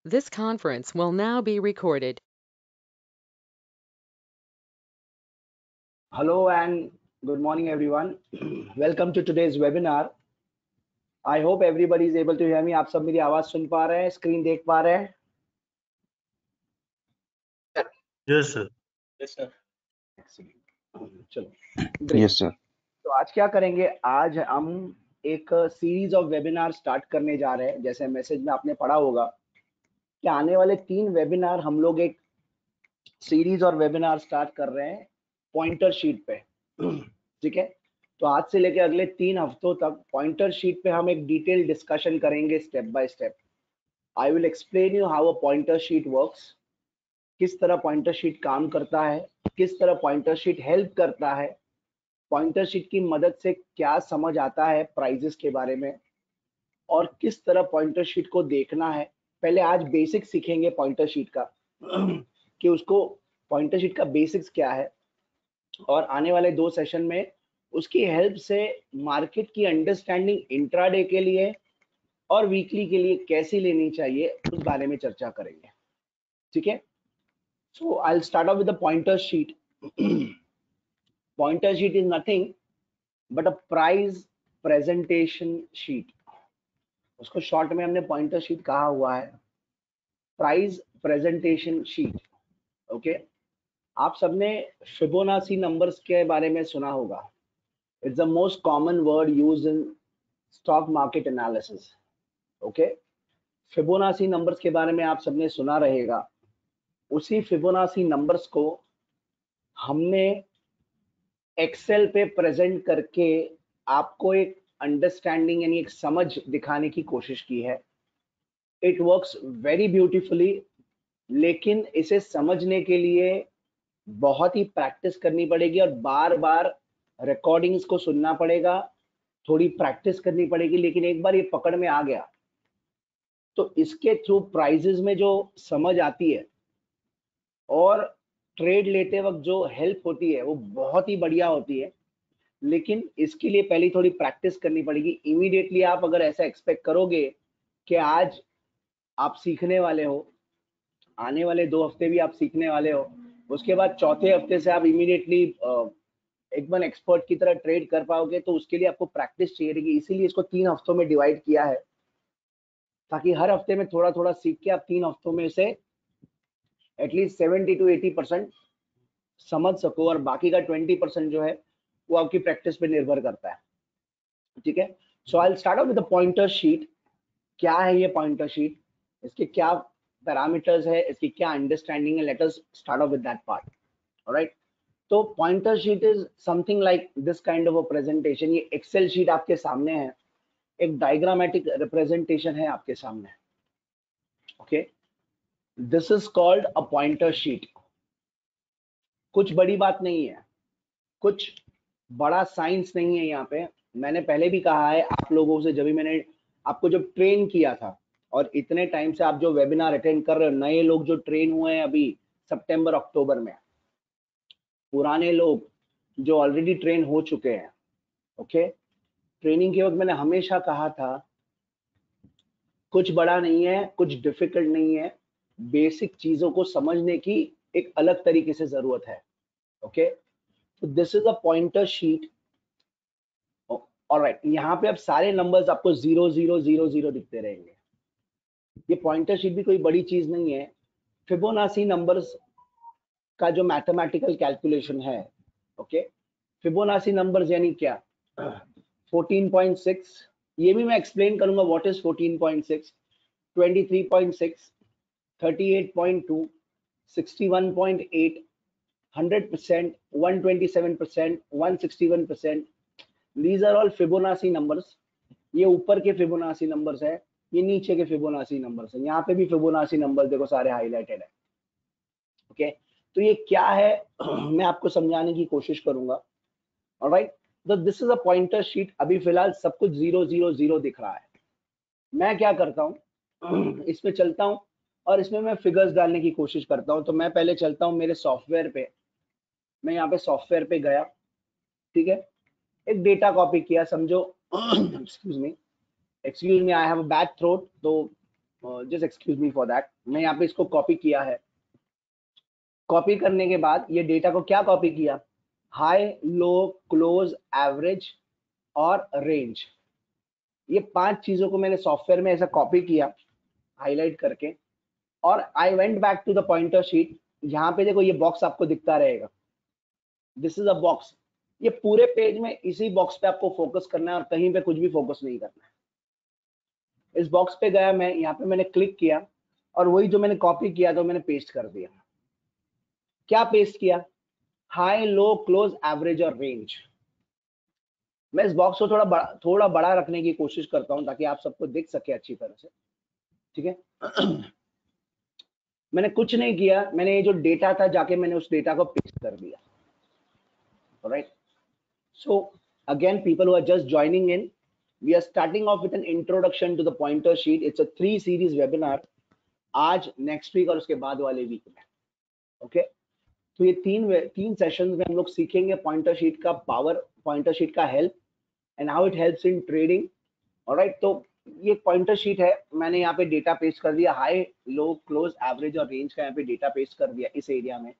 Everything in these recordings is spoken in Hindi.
This conference will now be recorded. Hello and good morning, everyone. Welcome to today's webinar. I hope everybody is able to hear me. आप सब मेरी आवाज सुन पा रहे हैं, स्क्रीन देख पा रहे हैं? Yes, sir. Yes, sir. चलो, great. Yes, sir. तो आज क्या करेंगे? आज हम एक सीरीज ऑफ वेबिनार स्टार्ट करने जा रहे हैं। जैसे मैसेज में आपने पढ़ा होगा कि आने वाले 3 वेबिनार हम लोग एक सीरीज और वेबिनार स्टार्ट कर रहे हैं पॉइंटर शीट पे। ठीक है, तो आज से लेकर अगले 3 हफ्तों तक पॉइंटर शीट पे हम एक डिटेल डिस्कशन करेंगे step by step. I will explain you how a pointer sheet works, किस तरह पॉइंटर शीट काम करता है, किस तरह पॉइंटर शीट हेल्प करता है, पॉइंटर शीट की मदद से क्या समझ आता है प्राइजेस के बारे में, और किस तरह पॉइंटर शीट को देखना है। पहले आज बेसिक सीखेंगे पॉइंटर शीट का कि उसको पॉइंटर शीट का बेसिक्स क्या है, और आने वाले 2 सेशन में उसकी हेल्प से मार्केट की अंडरस्टैंडिंग इंट्राडे के लिए और वीकली के लिए कैसी लेनी चाहिए उस बारे में चर्चा करेंगे। ठीक है, so I will start off with the pointer sheet. Pointer sheet is nothing but a price presentation sheet. उसको शॉर्ट में हमने पॉइंटर शीट कहा हुआ है, प्राइस प्रेजेंटेशन शीट। ओके, आप सबने फिबोनाची नंबर्स के बारे में सुना होगा। It's the most common word used in stock market analysis. Okay, Fibonacci numbers के बारे में आप सबने सुना रहेगा। उसी फिबोनाची नंबर्स को हमने एक्सेल पे प्रेजेंट करके आपको एक अंडरस्टैंडिंग यानी एक समझ दिखाने की कोशिश की है। इट वर्क्स वेरी ब्यूटीफुली, लेकिन इसे समझने के लिए बहुत ही प्रैक्टिस करनी पड़ेगी और बार बार रिकॉर्डिंग्स को सुनना पड़ेगा, थोड़ी प्रैक्टिस करनी पड़ेगी। लेकिन एक बार ये पकड़ में आ गया तो इसके थ्रू प्राइजेस में जो समझ आती है और ट्रेड लेते वक्त जो हेल्प होती है वो बहुत ही बढ़िया होती है। लेकिन इसके लिए पहले थोड़ी प्रैक्टिस करनी पड़ेगी। इमीडिएटली आप अगर ऐसा एक्सपेक्ट करोगे कि आज आप सीखने वाले हो, आने वाले 2 हफ्ते भी आप सीखने वाले हो, उसके बाद चौथे हफ्ते से आप इमीडिएटली एकदम एक्सपर्ट की तरह ट्रेड कर पाओगे, तो उसके लिए आपको प्रैक्टिस चाहिए रहेगी। इसीलिए इसको 3 हफ्तों में डिवाइड किया है, ताकि हर हफ्ते में थोड़ा थोड़ा सीख के आप 3 हफ्तों में से एटलीस्ट 70 to 80% समझ सको, और बाकी का 20% जो है वो आपकी प्रैक्टिस पे निर्भर करता है। ठीक है, so I will start off with the pointer sheet. क्या है ये पॉइंटर शीट, इसके क्या पैरामीटर्स है, इसकी क्या अंडरस्टैंडिंग है? Let us start off with that part. Alright, तो pointer sheet is something like this kind of a presentation. ये एक्सेल शीट आपके सामने है, एक डायग्रामेटिक रिप्रेजेंटेशन है आपके सामने। Okay, this is called a pointer sheet. कुछ बड़ी बात नहीं है, कुछ बड़ा साइंस नहीं है यहाँ पे। मैंने पहले भी कहा है आप लोगों से, जब भी मैंने आपको जब ट्रेन किया था, और इतने टाइम से आप जो वेबिनार अटेंड कर रहे हो, नए लोग जो ट्रेन हुए हैं अभी सितंबर अक्टूबर में, पुराने लोग जो ऑलरेडी ट्रेन हो चुके हैं, ओके, ट्रेनिंग के वक्त मैंने हमेशा कहा था कुछ बड़ा नहीं है, कुछ डिफिकल्ट नहीं है, बेसिक चीजों को समझने की एक अलग तरीके से जरूरत है। ओके, तो this is a pointer sheet. Alright, यहाँ पे अब सारे नंबर्स आपको 0 0 0 0 दिखते रहेंगे। ये पॉइंटर शीट भी कोई बड़ी चीज नहीं है। फिबोनाची नंबर्स का जो मैथमेटिकल कैलकुलेशन है, ओके, फिबोनाची नंबर्स यानी क्या? 14.6, ये भी मैं एक्सप्लेन करूंगा what is 14.6, 23.6, 38.2, 61.8, 100%, 127%, 161%, these are all Fibonacci numbers. ये ऊपर के फिबोनाची नंबर्स है, ये नीचे के फिबोनाची नंबर्स है। यहाँ पे भी फिबोनाची नंबर देखो सारे हाईलाइटेड है। ओके, तो ये क्या है मैं आपको समझाने की कोशिश करूंगा। ऑलराइट, तो this is a pointer sheet. अभी फिलहाल सब कुछ 0 0 0 दिख रहा है। मैं क्या करता हूँ इसमें चलता हूँ और इसमें मैं फिगर्स डालने की कोशिश करता हूँ। तो मैं पहले चलता हूँ मेरे सॉफ्टवेयर पे। मैं यहाँ पे सॉफ्टवेयर पे गया, ठीक है, एक डेटा कॉपी किया, समझो excuse me, I have a bad throat, तो just excuse me for that, मैं यहाँ पे इसको कॉपी किया है। कॉपी करने के बाद ये डेटा को क्या कॉपी किया, हाई, लो, क्लोज, एवरेज और रेंज, ये 5 चीजों को मैंने सॉफ्टवेयर में ऐसा कॉपी किया हाईलाइट करके, और I went back to the pointer sheet. यहाँ पे देखो ये बॉक्स आपको दिखता रहेगा, दिस इज अ बॉक्स। ये पूरे पेज में इसी बॉक्स पे आपको फोकस करना है और कहीं पे कुछ भी फोकस नहीं करना है। इस बॉक्स पे गया मैं, यहाँ पे मैंने क्लिक किया और वही जो मैंने कॉपी किया था मैंने पेस्ट कर दिया। क्या पेस्ट किया, हाई, लो, क्लोज, एवरेज और रेंज। मैं इस बॉक्स को थोड़ा बड़ा रखने की कोशिश करता हूं ताकि आप सबको दिख सके अच्छी तरह से, ठीक है। मैंने कुछ नहीं किया, मैंने ये जो डेटा था जाके मैंने उस डेटा को पेस्ट कर दिया। Alright, so again people who are just joining in, we are starting off with an introduction to the pointer sheet. It's a 3 series webinar, आज, नेक्स्ट वीक और उसके बाद वाले वीक में। ओके, तो ये तीन सेशंस में हम लोग सीखेंगे पॉइंटर शीट का पावर, पॉइंटर शीट का help and how it helps in trading. Alright, तो ये पॉइंटर शीट है, मैंने यहाँ पे डेटा पेस्ट कर दिया, हाई, लो, क्लोज, एवरेज और रेंज का यहाँ पे डेटा पेस्ट कर दिया इस एरिया में।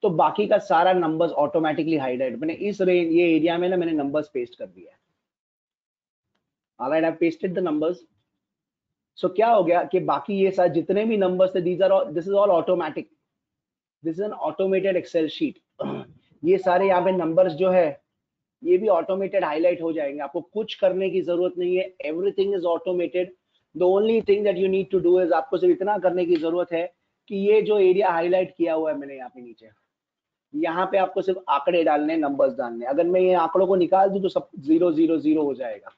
तो बाकी का सारा नंबर्स ऑटोमेटिकली हाईलाइट, मैंने इस रेंज ये एरिया में ना मैंने नंबर्स पेस्ट कर दिया है। Alright, I have pasted the numbers. So क्या हो गया कि बाकी ये सारे जितने भी नंबर्स थे, this is all automatic, this is an automated Excel sheet. ये सारे यहाँ पे नंबर्स जो है ये भी ऑटोमेटेड हाईलाइट हो जाएंगे, आपको कुछ करने की जरूरत नहीं है, everything is automated. The only thing that you need to do is, आपको सिर्फ इतना करने की जरूरत है कि ये जो एरिया हाईलाइट किया हुआ है मैंने यहाँ पे नीचे, यहाँ पे आपको सिर्फ आंकड़े डालने, नंबर्स डालने। अगर मैं ये आंकड़ों को निकाल दूं तो सब 0 0 0 हो जाएगा।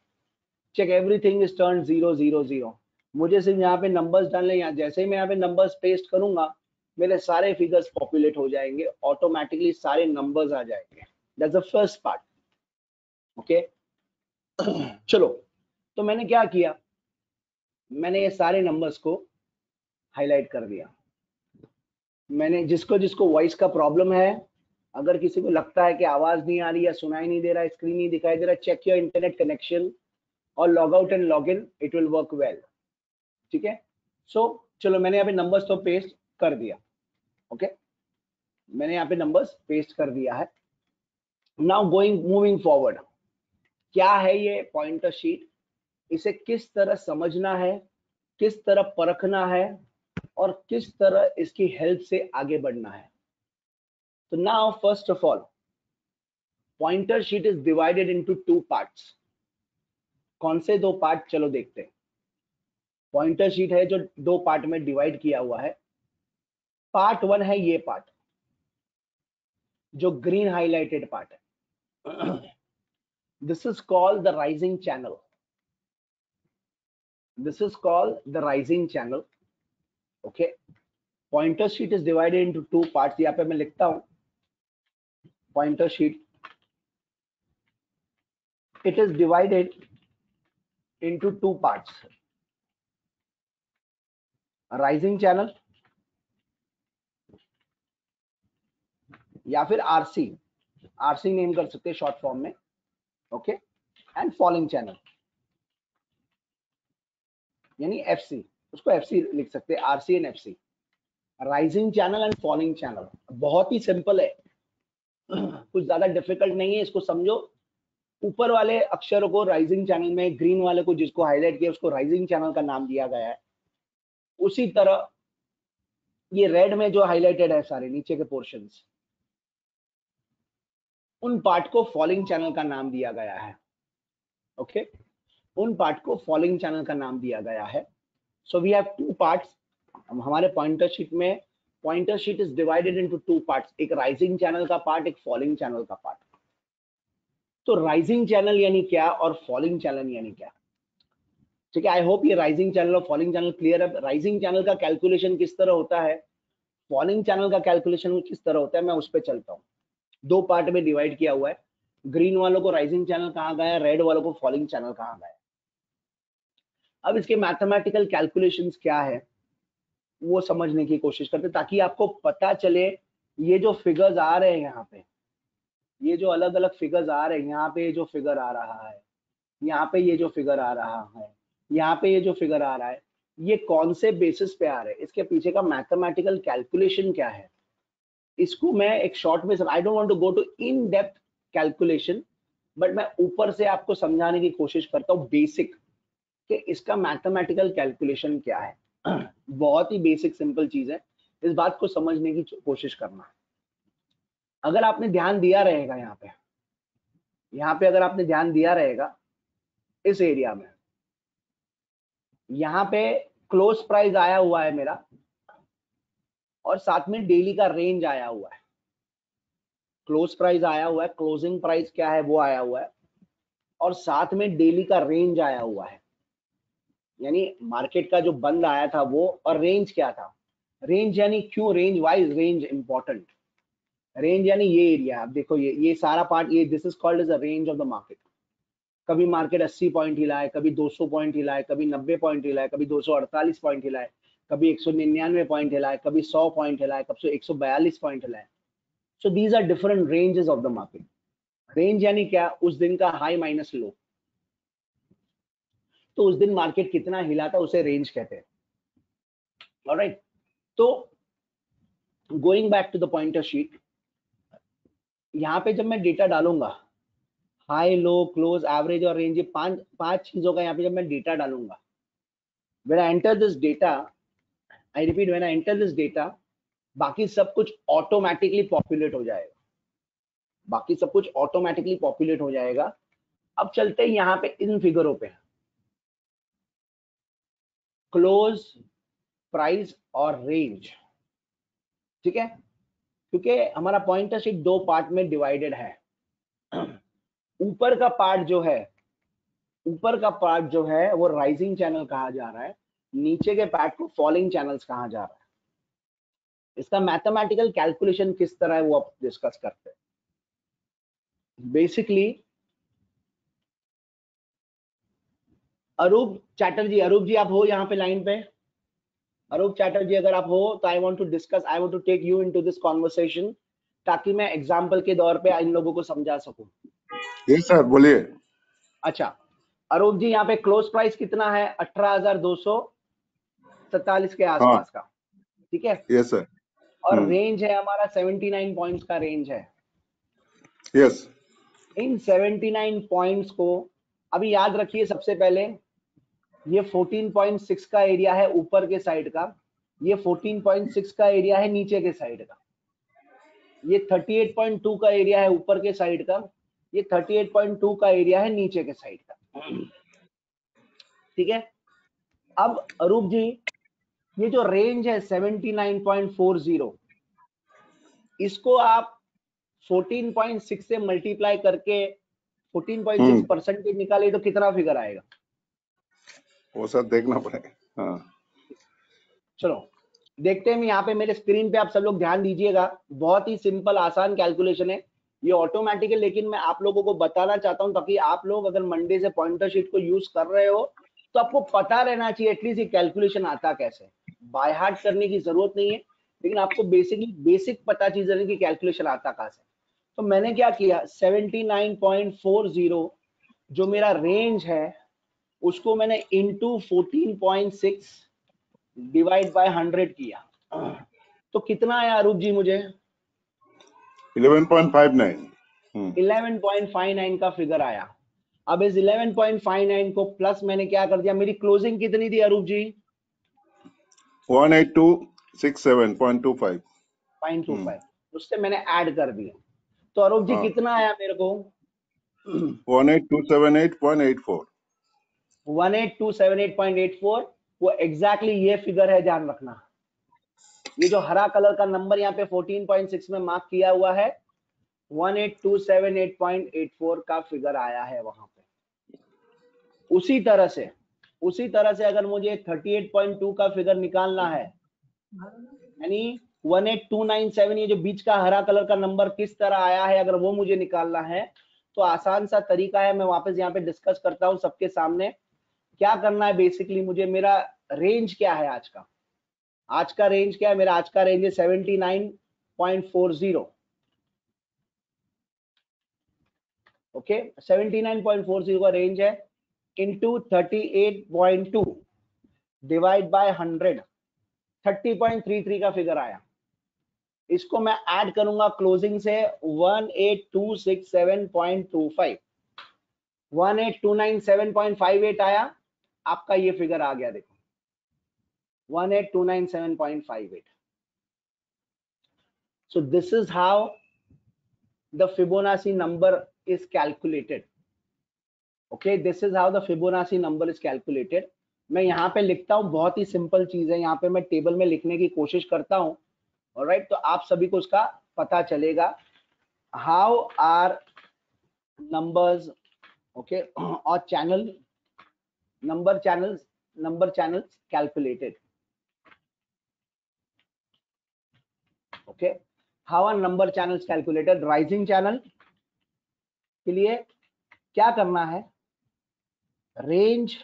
Check, everything is turn 0 0 0। मुझे सिर्फ यहाँ पे नंबर्स डालने, यहाँ जैसे ही मैं यहाँ पे नंबर्स पेस्ट करूंगा मेरे सारे फिगर्स पॉपुलेट हो जाएंगे ऑटोमेटिकली, सारे नंबर्स आ जाएंगे। That's the first part. Okay, चलो, तो मैंने क्या किया, मैंने ये सारे नंबर्स को हाईलाइट कर दिया। मैंने जिसको जिसको वॉइस का प्रॉब्लम है, अगर किसी को लगता है कि आवाज नहीं आ रही या सुनाई नहीं दे रहा, स्क्रीन नहीं दिखाई दे रहा, चेक योर इंटरनेट कनेक्शन और log out and log in, it will work well. ठीक है, सो चलो मैंने यहाँ पे नंबर्स तो पेस्ट कर दिया। ओके, मैंने यहाँ पे नंबर्स पेस्ट कर दिया है। नाउ मूविंग फॉरवर्ड, क्या है ये पॉइंटर शीट, इसे किस तरह समझना है, किस तरह परखना है और किस तरह इसकी हेल्प से आगे बढ़ना है। तो now first of all, pointer sheet is divided into 2 parts. कौन से 2 पार्ट, चलो देखते हैं। पॉइंटर शीट है जो 2 पार्ट में डिवाइड किया हुआ है। पार्ट 1 है ये पार्ट जो ग्रीन हाईलाइटेड पार्ट है। This is called the rising channel, this is called the rising channel. Okay, pointer sheet is divided into 2 parts. यहाँ पे मैं लिखता हूँ pointer sheet, it is divided into 2 parts, rising channel या फिर RC नेम कर सकते हैं शॉर्ट फॉर्म में। ओके, एंड फॉलिंग चैनल यानी FC, उसको FC लिख सकते हैं, RC and FC, rising channel and falling channel. बहुत ही सिंपल है, कुछ ज्यादा डिफिकल्ट नहीं है, इसको समझो। ऊपर वाले अक्षरों को राइजिंग चैनल में, ग्रीन वाले को जिसको हाईलाइट किया उसको राइजिंग चैनल का नाम दिया गया है। उसी तरह ये रेड में जो हाईलाइटेड है सारे नीचे के पोर्शंस, उन पार्ट को फॉलिंग चैनल का नाम दिया गया है। ओके, उन पार्ट को फॉलिंग चैनल का नाम दिया गया है। So we have 2 parts. हमारे पॉइंटर शीट में pointer sheet is divided into 2 parts, एक राइजिंग चैनल का पार्ट, एक फॉलिंग चैनल का पार्ट। तो राइजिंग चैनल यानी क्या और फॉलिंग चैनल यानी क्या, ठीक है। आई होप ये राइजिंग चैनल और फॉलिंग चैनल क्लियर है। राइजिंग चैनल का कैलकुलेशन किस तरह होता है, फॉलिंग चैनल का कैलकुलेशन किस तरह होता है, मैं उस पर चलता हूँ। 2 पार्ट में डिवाइड किया हुआ है। ग्रीन वालों को राइजिंग चैनल कहा गया, रेड वालों को फॉलिंग चैनल कहा गया। अब इसके मैथमेटिकल कैलकुलेशंस क्या है वो समझने की कोशिश करते, ताकि आपको पता चले ये जो फिगर्स आ रहे हैं यहाँ पे, ये जो अलग अलग फिगर्स आ रहे हैं, यहाँ पे ये जो फिगर आ रहा है, यहाँ पे ये जो फिगर आ रहा है, यहाँ पे ये जो फिगर आ रहा है, ये कौन से बेसिस पे आ रहे हैं, इसके पीछे का मैथमेटिकल कैलकुलेशन क्या है, इसको मैं एक शॉर्ट में, I don't want to go to in depth calculation, but मैं ऊपर से आपको समझाने की कोशिश करता हूँ बेसिक कि इसका मैथमेटिकल कैलकुलेशन क्या है। बहुत ही बेसिक सिंपल चीज है, इस बात को समझने की कोशिश करना। अगर आपने ध्यान दिया रहेगा यहाँ पे अगर आपने ध्यान दिया रहेगा इस एरिया में, यहाँ पे क्लोज प्राइस आया हुआ है मेरा और साथ में डेली का रेंज आया हुआ है। क्लोज प्राइस आया हुआ है, क्लोजिंग प्राइस क्या है वो आया हुआ है, और साथ में डेली का रेंज आया हुआ है, यानी मार्केट का जो बंद आया था वो, और रेंज क्या था, रेंज यानी क्यों range, wise range important, range यानी ये एरिया, आप देखो ये सारा पार्ट, ये this is called as a range of the market. कभी मार्केट 80 पॉइंट हिला है, कभी 200 पॉइंट हिला है, कभी 90 पॉइंट हिला है, कभी 248 पॉइंट हिला है, कभी 199 पॉइंट हिला है, कभी 100 पॉइंट हिला है, कभी 142 पॉइंट हिला है। So these are different ranges of the market. Range यानी क्या, उस दिन का हाई माइनस लो, तो उस दिन मार्केट कितना हिला था उसे रेंज कहते हैं। ऑलराइट, तो going back to the pointer sheet, यहाँ पे जब मैं डेटा डालूंगा, हाई लो क्लोज एवरेज और रेंज, ये पांच चीजों का यहाँ पे जब मैं डेटा डालूंगा, when I enter this data, I repeat, when I enter this data, बाकी सब कुछ ऑटोमेटिकली पॉपुलेट हो जाएगा, बाकी सब कुछ ऑटोमेटिकली पॉपुलेट हो जाएगा। अब चलते हैं यहाँ पे इन फिगरों पे, क्लोज प्राइस और रेंज, ठीक है, क्योंकि हमारा पॉइंटर शीट दो पार्ट में डिवाइडेड है। ऊपर का पार्ट जो है, ऊपर का पार्ट जो है वो राइजिंग चैनल कहा जा रहा है, नीचे के पार्ट को फॉलिंग चैनल्स कहा जा रहा है। इसका मैथमेटिकल कैलकुलेशन किस तरह है वो आप डिस्कस करते हैं। बेसिकली अरूप चैटर्जी, अरूप जी आप हो यहाँ पे लाइन पे, अरूप चैटर्जी अगर आप हो तो I want to discuss, I want to take you into this conversation, ताकि मैं एग्जांपल के दौर पे इन लोगों को समझा सकूं। यस सर, बोलिए। अच्छा अरूप जी, यहाँ पे क्लोज प्राइस कितना है, 18,247 के हाँ, आसपास का, ठीक है, यस सर। और रेंज है हमारा 79 पॉइंट्स का रेंज है। यस, इन 79 पॉइंट्स को अभी याद रखिए, सबसे पहले ये 14.6 का एरिया है ऊपर के साइड का, ये 14.6 का एरिया है नीचे के साइड का, ये 38.2 का एरिया है ऊपर के साइड का, ये 38.2 का एरिया है नीचे के साइड का, ठीक है। अब अरूप जी, ये जो रेंज है 79.40, इसको आप 14.6 से मल्टीप्लाई करके 14.6 परसेंटेज निकाले तो कितना फिगर आएगा, वो सर देखना पड़ेगा। हाँ, चलो देखते हैं। यहाँ पे मेरे स्क्रीन पे आप सब लोग ध्यान दीजिएगा, बहुत ही सिंपल आसान कैलकुलेशन है, ये ऑटोमेटिक है, लेकिन मैं आप लोगों को बताना चाहता हूँ ताकि आप लोग अगर मंडे से पॉइंटर शीट को यूज कर रहे हो तो आपको पता रहना चाहिए एटलीस्ट ये कैलकुलेशन आता कैसे। बाय हार्ट करने की जरूरत नहीं है, लेकिन आपको बेसिकली बेसिक पता चीज है कि कैलकुलेशन आता कहाँ से। तो मैंने क्या किया, 79.40 जो मेरा रेंज है उसको मैंने इंटू 14.6 डिवाइड बाय 100 किया, तो कितना आया अरूप जी मुझे, 11.59। 11.59 का फिगर आया। अब इस 11.59 को प्लस मैंने क्या कर दिया, मेरी क्लोजिंग कितनी थी अरूप जी, 18267.25। 0.25, उससे मैंने ऐड कर दिया, तो अरूप जी हाँ, कितना आया मेरे को, 18278.84। 18278.84, वो एग्जैक्टली ये फिगर है, ध्यान रखना। ये जो हरा कलर का नंबर यहाँ पे 14.6 में मार्क किया हुआ है, 18278.84 का फिगर आया है वहां पे। उसी तरह से अगर मुझे 38.2 का फिगर निकालना है, यानी 18297, ये जो बीच का हरा कलर का नंबर किस तरह आया है, अगर वो मुझे निकालना है तो आसान सा तरीका है, मैं वापस यहाँ पे डिस्कस करता हूँ सबके सामने। क्या करना है बेसिकली, मुझे मेरा रेंज क्या है आज का, आज का रेंज क्या है मेरा, आज का रेंज है 79.40, ओके, 79.40 का रेंज है, इंटू 38.2 डिवाइड बाय 100, 30.33 का फिगर आया। इसको मैं ऐड करूंगा क्लोजिंग से 18267.25, 18297.58 आया, आपका ये फिगर आ गया, देखो 18297.58। So this is how the Fibonacci number is calculated. Okay, this is how the Fibonacci number is calculated. मैं यहाँ पे लिखता हूँ, बहुत ही सिंपल चीज है, यहाँ पे मैं टेबल में लिखने की कोशिश करता हूँ। ऑलराइट, तो आप सभी को उसका पता चलेगा। हाउ आर नंबर्स, ओके, और channel number channels calculated. Okay, how are number channels calculated. Rising channel के लिए क्या करना है, range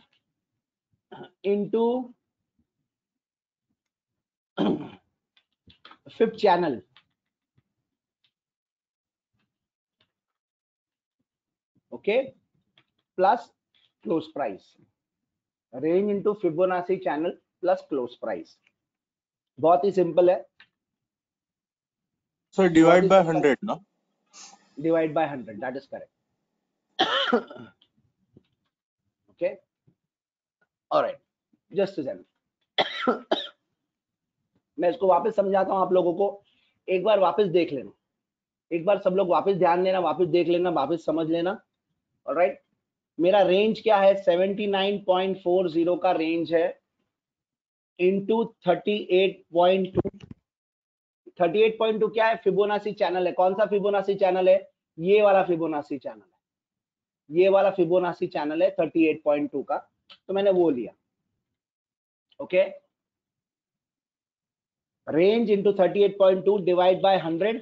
into fifth channel, okay, plus close price. Range into Fibonacci channel plus close price. बहुत ही सिंपल है। So divide by 100, no? Divide by 100, that is correct. Okay, all right, just a second. मैं इसको वापस समझाता हूं आप लोगों को, एक बार वापस देख लेना, एक बार सब लोग वापस ध्यान देना, वापस देख लेना, वापस समझ लेना। ऑलराइट, मेरा रेंज क्या है, 79.40 का रेंज है इंटू 38.2। 38.2 क्या है, फिबोनाची चैनल है। कौन सा फिबोनाची चैनल है, ये वाला फिबोनाची चैनल है, ये वाला फिबोनाची चैनल है 38.2 का, तो मैंने वो लिया। Okay, range into 38.2 divide by 100,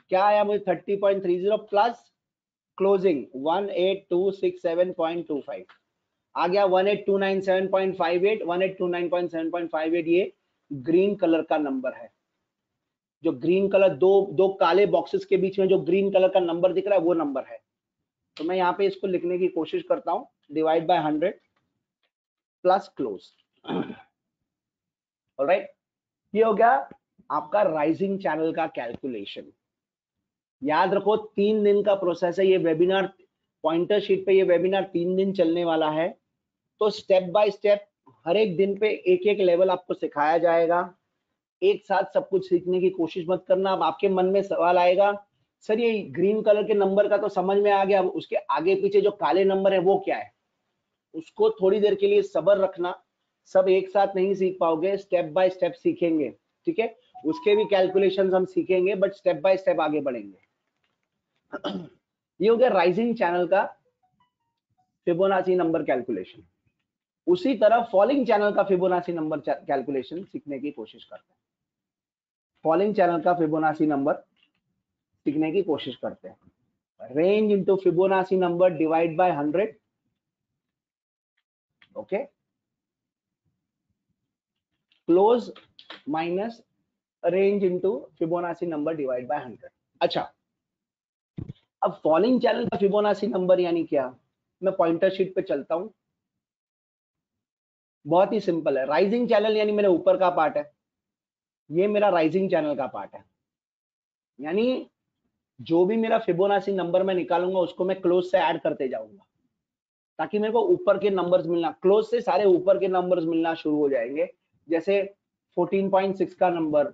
क्या आया मुझे, 30.30 प्लस क्लोजिंग 18267.25 आ गया, 18297.58। 18297.58 ये ग्रीन कलर का नंबर है। जो ग्रीन कलर, दो काले बॉक्सेस के बीच में जो ग्रीन कलर का नंबर दिख रहा है वो नंबर है। तो मैं यहाँ पे इसको लिखने की कोशिश करता हूँ, divide by 100 plus close. Alright, ये हो गया आपका राइजिंग चैनल का कैलकुलेशन। याद रखो 3 दिन का प्रोसेस है ये वेबिनार, पॉइंटर शीट पे ये वेबिनार 3 दिन चलने वाला है। तो स्टेप बाय स्टेप हर एक दिन पे एक एक लेवल आपको सिखाया जाएगा। एक साथ सब कुछ सीखने की कोशिश मत करना। अब आपके मन में सवाल आएगा, सर ये ग्रीन कलर के नंबर का तो समझ में आ गया, अब उसके आगे पीछे जो काले नंबर है वो क्या है। उसको थोड़ी देर के लिए सब्र रखना, सब एक साथ नहीं सीख पाओगे, स्टेप बाय स्टेप सीखेंगे, ठीक है। उसके भी कैलकुलेशंस हम सीखेंगे, बट स्टेप बाय स्टेप आगे बढ़ेंगे। ये हो गया राइजिंग चैनल का फिबोनाची नंबर कैलकुलेशन। उसी तरह फॉलिंग चैनल का फिबोनाची नंबर कैलकुलेशन सीखने की कोशिश करते हैं। फॉलिंग चैनल का फिबोनाची नंबर सीखने की कोशिश करते हैं। Range into Fibonacci number divide by 100, okay, close minus range into Fibonacci number divide by 100। अच्छा, अब फॉलिंग चैनल का फिबोनाची नंबर यानी क्या, मैं पॉइंटर शीट पे चलता हूं। बहुत ही सिंपल है। राइजिंग चैनल यानी मेरे ऊपर का पार्ट है, ये मेरा राइजिंग चैनल का पार्ट है। यानी जो भी मेरा फिबोनाची नंबर मैं निकालूंगा उसको मैं क्लोज से ऐड करते जाऊंगा, ताकि मेरे को ऊपर के नंबर्स मिलना, क्लोज से सारे ऊपर के नंबर्स मिलना शुरू हो जाएंगे। जैसे 14.6 का नंबर,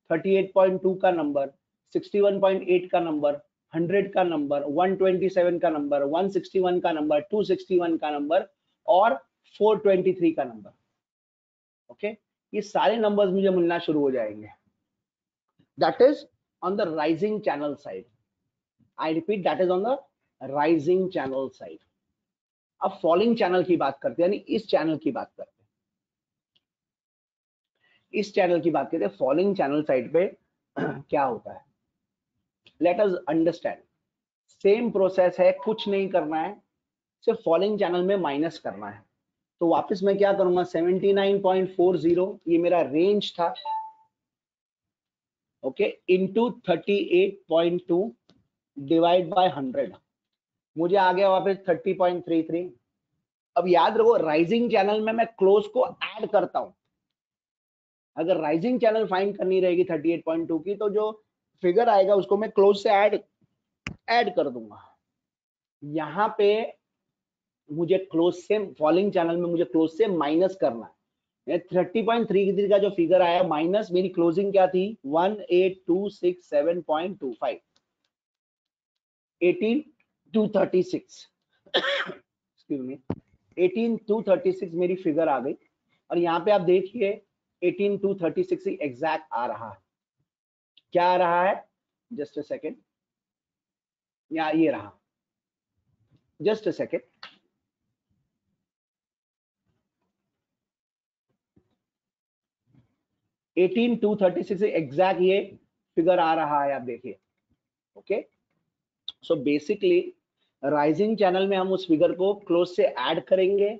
38.2 का नंबर, 61.8 का नंबर, 100 का नंबर, 127 का नंबर, 161 का नंबर, 261 का नंबर और 423 का नंबर। ओके, ये सारे नंबर्स मुझे मिलना शुरू हो जाएंगे। That is on the rising channel side. I repeat, that is on the rising channel side. अब फॉलिंग चैनल की बात करते हैं, यानी इस चैनल की बात करते हैं, इस चैनल की बात करते हैं। फॉलिंग चैनल साइड पे क्या होता है, let us understand. Same process है, कुछ नहीं करना है, सिर्फ फॉलिंग चैनल में माइनस करना है। तो वापस मैं क्या करूंगा, 79.40 ये मेरा रेंज था, ओके, इंटू 38.2 डिवाइड बाय 100, मुझे आ गया वापस 30.33। अब याद रखो राइजिंग चैनल में मैं क्लोज को ऐड करता हूं। अगर राइजिंग चैनल फाइंड करनी रहेगी 38.2 की, तो जो फिगर आएगा उसको मैं क्लोज से ऐड कर दूंगा। यहां पे मुझे क्लोज से, फॉलिंग चैनल में मुझे क्लोज से माइनस करना है। 30.3 का जो फिगर आया माइनस मेरी क्लोजिंग क्या थी 18267.25, 18236 एक्सक्यूज मी, 18236 मेरी फिगर आ गई। और यहाँ पे आप देखिए 18236 एग्जैक्ट आ रहा है। क्या आ रहा है, जस्ट अ सेकेंड, या ये रहा, just a second, eighteen to 36 exact ये फिगर आ रहा है, आप देखिए। Okay, so basically rising channel में हम उस फिगर को क्लोज से ऐड करेंगे,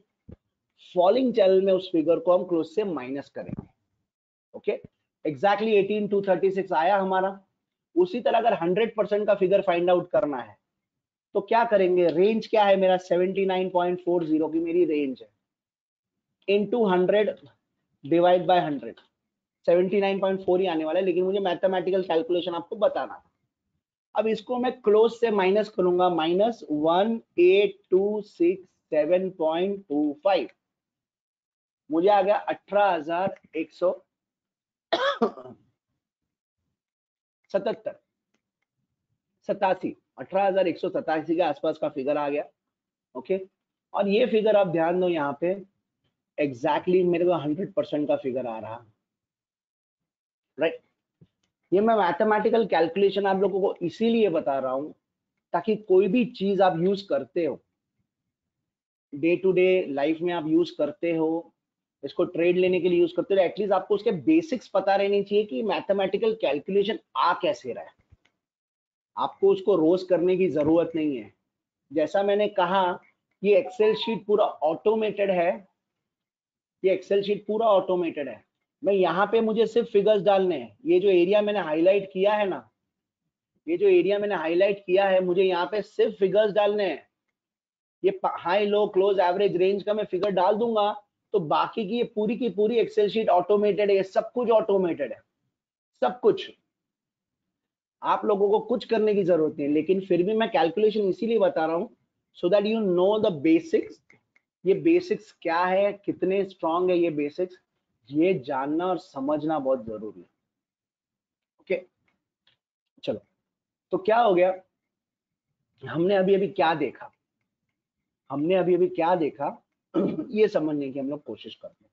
फॉलिंग चैनल में उस फिगर को हम क्लोज से माइनस करेंगे। ओके, एग्जैक्टली 18236 आया हमारा। उसी तरह अगर 100% का फिगर फाइंड आउट करना है तो क्या करेंगे, रेंज क्या है मेरा 79.40 की मेरी रेंज है, इनटू 100 डिवाइड बाय 100, 79.4 ही आने वाला है, लेकिन मुझे मैथमेटिकल कैलकुलेशन आपको बताना है। अब इसको मैं क्लोज से माइनस करूंगा, माइनस 18267.25, मुझे आ गया 18,187 18,187 के आसपास का फिगर आ गया। ओके, और ये फिगर आप ध्यान दो, यहाँ पे एग्जैक्टली मेरे को 100% का फिगर आ रहा, राइट। ये मैं मैथमेटिकल कैलकुलेशन आप लोगों को इसीलिए बता रहा हूं ताकि कोई भी चीज आप यूज करते हो, डे टू डे लाइफ में आप यूज करते हो, इसको ट्रेड लेने के लिए यूज करते हो, एटलीस्ट आपको उसके बेसिक्स पता रहनी चाहिए कि मैथमेटिकल कैलकुलेशन आ कैसे रहा है। आपको उसको रोज करने की जरूरत नहीं है। जैसा मैंने कहा, ये एक्सेल शीट पूरा ऑटोमेटेड है, ये एक्सेल शीट पूरा ऑटोमेटेड है। मैं यहाँ पे मुझे सिर्फ फिगर्स डालने हैं। ये जो एरिया मैंने हाईलाइट किया है ना, ये जो एरिया मैंने हाईलाइट किया है, मुझे यहाँ पे सिर्फ फिगर्स डालने हैं। ये high low close average range का मैं फिगर डाल दूंगा तो बाकी की ये पूरी की पूरी एक्सेल शीट ऑटोमेटेड है, सब कुछ ऑटोमेटेड है, सब कुछ। आप लोगों को कुछ करने की जरूरत नहीं, लेकिन फिर भी मैं कैलकुलेशन इसीलिए बता रहा हूं so that you know the basics. ये बेसिक्स क्या है, कितने स्ट्रांग है ये बेसिक्स, ये जानना और समझना बहुत जरूरी है। ओके, चलो, तो क्या हो गया, हमने अभी अभी क्या देखा, हमने अभी अभी क्या देखा ये समझने की हम लोग कोशिश करते हैं।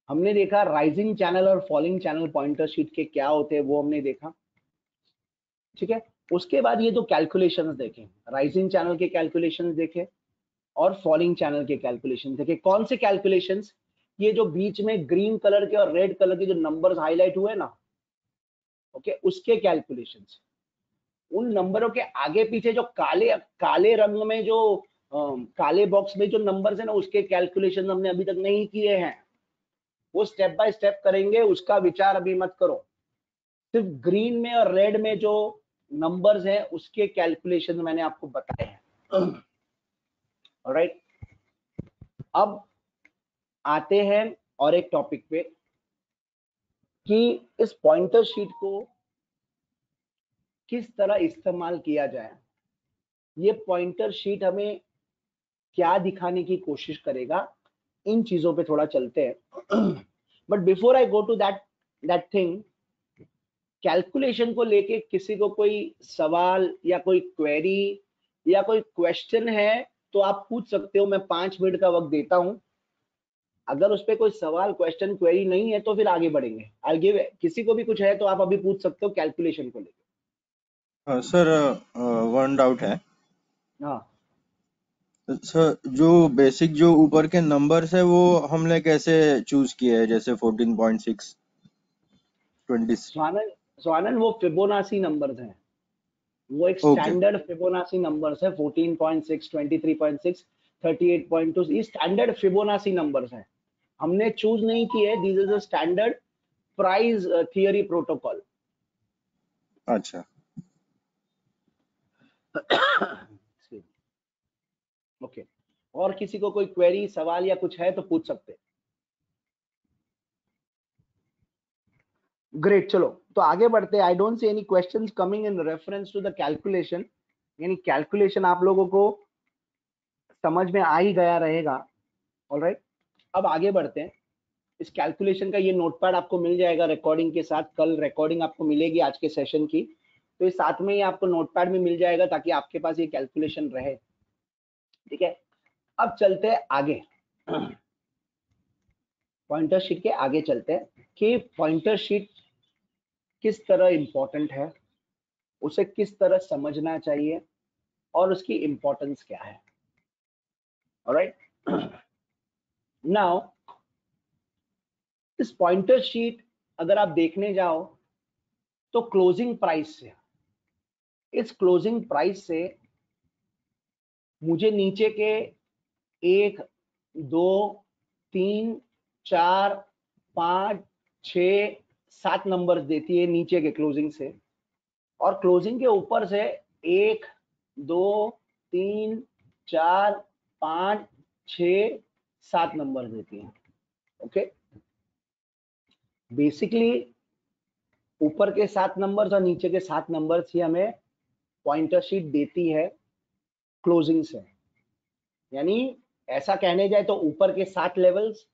हमने देखा राइजिंग चैनल और फॉलिंग चैनल पॉइंटर शीट के क्या होते हैं, वो हमने देखा, ठीक है। उसके बाद ये दो कैलकुलेशंस देखे, राइजिंग चैनल के कैलकुलेशंस देखे और फॉलिंग चैनल के कैलकुलेशन देखे। कौन से कैलकुलेशंस, ये जो बीच में ग्रीन कलर के और रेड कलर के जो नंबर्स हाईलाइट हुए ना, ओके, उसके कैलकुलेशंस। उन नंबरों के आगे पीछे जो काले काले रंग में जो काले बॉक्स में जो नंबर्स है ना, उसके कैलकुलेशन हमने अभी तक नहीं किए हैं। वो स्टेप बाय स्टेप करेंगे, उसका विचार अभी मत करो। सिर्फ ग्रीन में और रेड में जो नंबर्स हैं उसके कैलकुलेशन मैंने आपको बताए हैं। ऑलराइट, अब आते हैं और एक टॉपिक पे कि इस पॉइंटर शीट को किस तरह इस्तेमाल किया जाए। ये पॉइंटर शीट हमें क्या दिखाने की कोशिश करेगा, इन चीजों पे थोड़ा चलते हैं। But before I go to that thing, calculation को लेके किसी को कोई सवाल या कोई क्वेरी या कोई क्वेश्चन है तो आप पूछ सकते हो। मैं 5 मिनट का वक्त देता हूं। अगर उस पर कोई सवाल क्वेश्चन क्वेरी नहीं है तो फिर आगे बढ़ेंगे। आई गिव, किसी को भी कुछ है तो आप अभी पूछ सकते हो कैलकुलेशन को लेकर। सर वन डाउट है हाँ, सर, जो बेसिक जो ऊपर के नंबर्स है वो हमने कैसे चूज किए हैं, जैसे 14.6 20? स्वानंद वो फिबोनाची नंबर्स हैं, वो एक ओके, स्टैंडर्ड फिबोनाची नंबर्स है। 14.6, 23.6, 38.2, ये स्टैंडर्ड फिबोनाची नंबर्स हैं। हमने चूज नहीं किए, this is a standard price theory protocol. अच्छा। ओके, और किसी को कोई क्वेरी, सवाल या कुछ है तो पूछ सकते हैं। ग्रेट, चलो तो आगे बढ़ते हैं। I don't see any questions coming in reference to the calculation, यानी कैलकुलेशन आप लोगों को समझ में आ ही गया रहेगा। ऑलराइट, अब आगे बढ़ते हैं। इस कैलकुलेशन का ये नोटपैड आपको मिल जाएगा रिकॉर्डिंग के साथ। कल रिकॉर्डिंग आपको मिलेगी आज के सेशन की, तो इस साथ में ही आपको नोटपैड में मिल जाएगा ताकि आपके पास ये कैलकुलेशन रहे। ठीक है, अब चलते हैं आगे, पॉइंटर शीट के आगे चलते हैं कि पॉइंटर शीट किस तरह इंपॉर्टेंट है, उसे किस तरह समझना चाहिए और उसकी इंपॉर्टेंस क्या है। ऑलराइट, नाउ इस पॉइंटर शीट अगर आप देखने जाओ तो क्लोजिंग प्राइस से, इस क्लोजिंग प्राइस से मुझे नीचे के 1 2 3 4 5 6 7 नंबर्स देती है नीचे के क्लोजिंग से, और क्लोजिंग के ऊपर से 1 2 3 4 5 6 7 नंबर देती है। ओके, बेसिकली ऊपर के 7 नंबर्स और नीचे के 7 नंबर्स ही हमें पॉइंटर शीट देती है क्लोजिंग से। यानी ऐसा कहने जाए तो ऊपर के 7 लेवल्स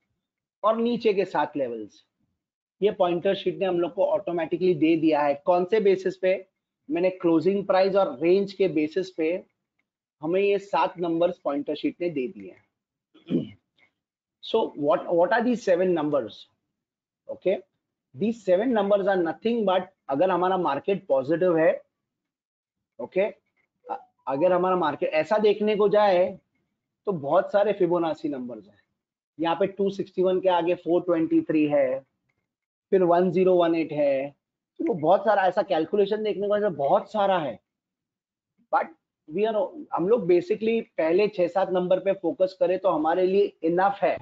और नीचे के 7 लेवल्स ये पॉइंटर शीट ने हम लोग को ऑटोमेटिकली दे दिया है। कौन से बेसिस पे? मैंने क्लोजिंग प्राइस और रेंज के बेसिस पे हमें ये 7 नंबर्स पॉइंटर शीट ने दे दिए हैं। So what are these 7 numbers? Okay, these 7 numbers are nothing but, अगर हमारा मार्केट पॉजिटिव है, ओके, अगर हमारा मार्केट ऐसा देखने को जाए तो बहुत सारे फिबोनाची नंबर्स हैं। यहाँ पे 261 के आगे 423 है, फिर 1018 है, तो वो बहुत सारा ऐसा कैलकुलेशन देखने को बहुत सारा है। बट हम लोग बेसिकली पहले 6-7 नंबर पे फोकस करें तो हमारे लिए इनफ है।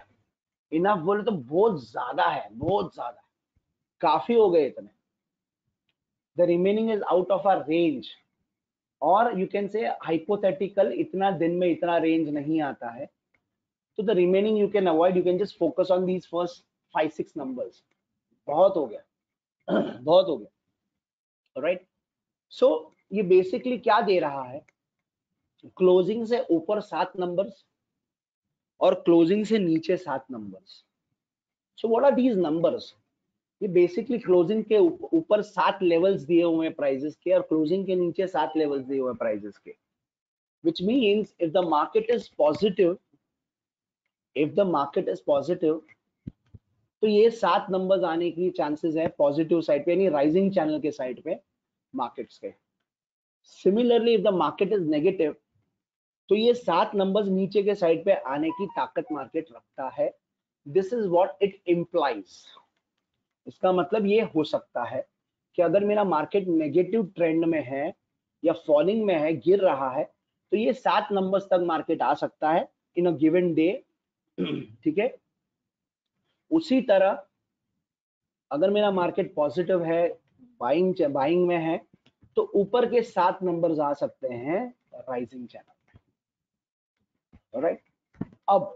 इनफ बोले तो बहुत ज्यादा है, बहुत ज्यादा, काफी हो गए इतने। The remaining is out of our range, और यू कैन से हाइपोथेटिकल, इतना दिन में इतना रेंज नहीं आता है, तो the remaining you can avoid, you can just focus on these first 5-6 numbers. बहुत हो गया, बहुत हो गया। राइट, सो ये बेसिकली क्या दे रहा है, क्लोजिंग से ऊपर 7 नंबर्स और क्लोजिंग से नीचे 7 numbers. So what are these numbers? ये बेसिकली क्लोजिंग के ऊपर 7 लेवल्स दिए हुए हैं प्राइजेस के, और क्लोजिंग के नीचे 7 लेवल्स दिए हुए हैं प्राइजेस के, which means if the market is positive, तो ये 7 नंबर्स आने की चांसेस है पॉजिटिव साइड पे, यानी राइजिंग चैनल के साइड पे मार्केट्स के। Similarly if the market is negative, तो ये 7 नंबर्स नीचे के साइड पे आने की ताकत मार्केट रखता है। This is what it implies. इसका मतलब ये हो सकता है कि अगर मेरा मार्केट नेगेटिव ट्रेंड में है या फॉलिंग में है, गिर रहा है, तो ये 7 नंबर्स तक मार्केट आ सकता है इन अ गिवन डे। ठीक है, उसी तरह अगर मेरा मार्केट पॉजिटिव है, बाइंग में है, तो ऊपर के 7 नंबर्स आ सकते हैं राइजिंग चैनल में। ऑलराइट, अब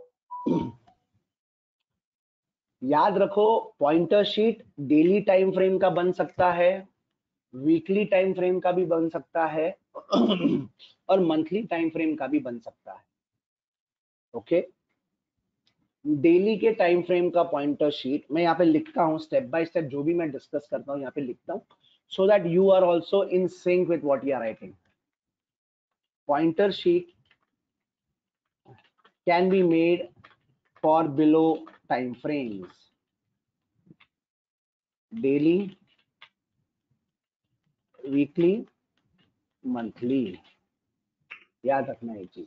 याद रखो, pointer sheet daily time frame का बन सकता है, वीकली टाइम फ्रेम का भी बन सकता है, और मंथली टाइम फ्रेम का भी बन सकता है। ओके, डेली के टाइम फ्रेम का पॉइंटर शीट मैं यहाँ पे लिखता हूँ, स्टेप बाय स्टेप जो भी मैं डिस्कस करता हूँ यहाँ पे लिखता हूँ, so that you are also in sync with what you are writing. Pointer sheet can be made for below time frames, daily, weekly, monthly. याद रखना एक चीज,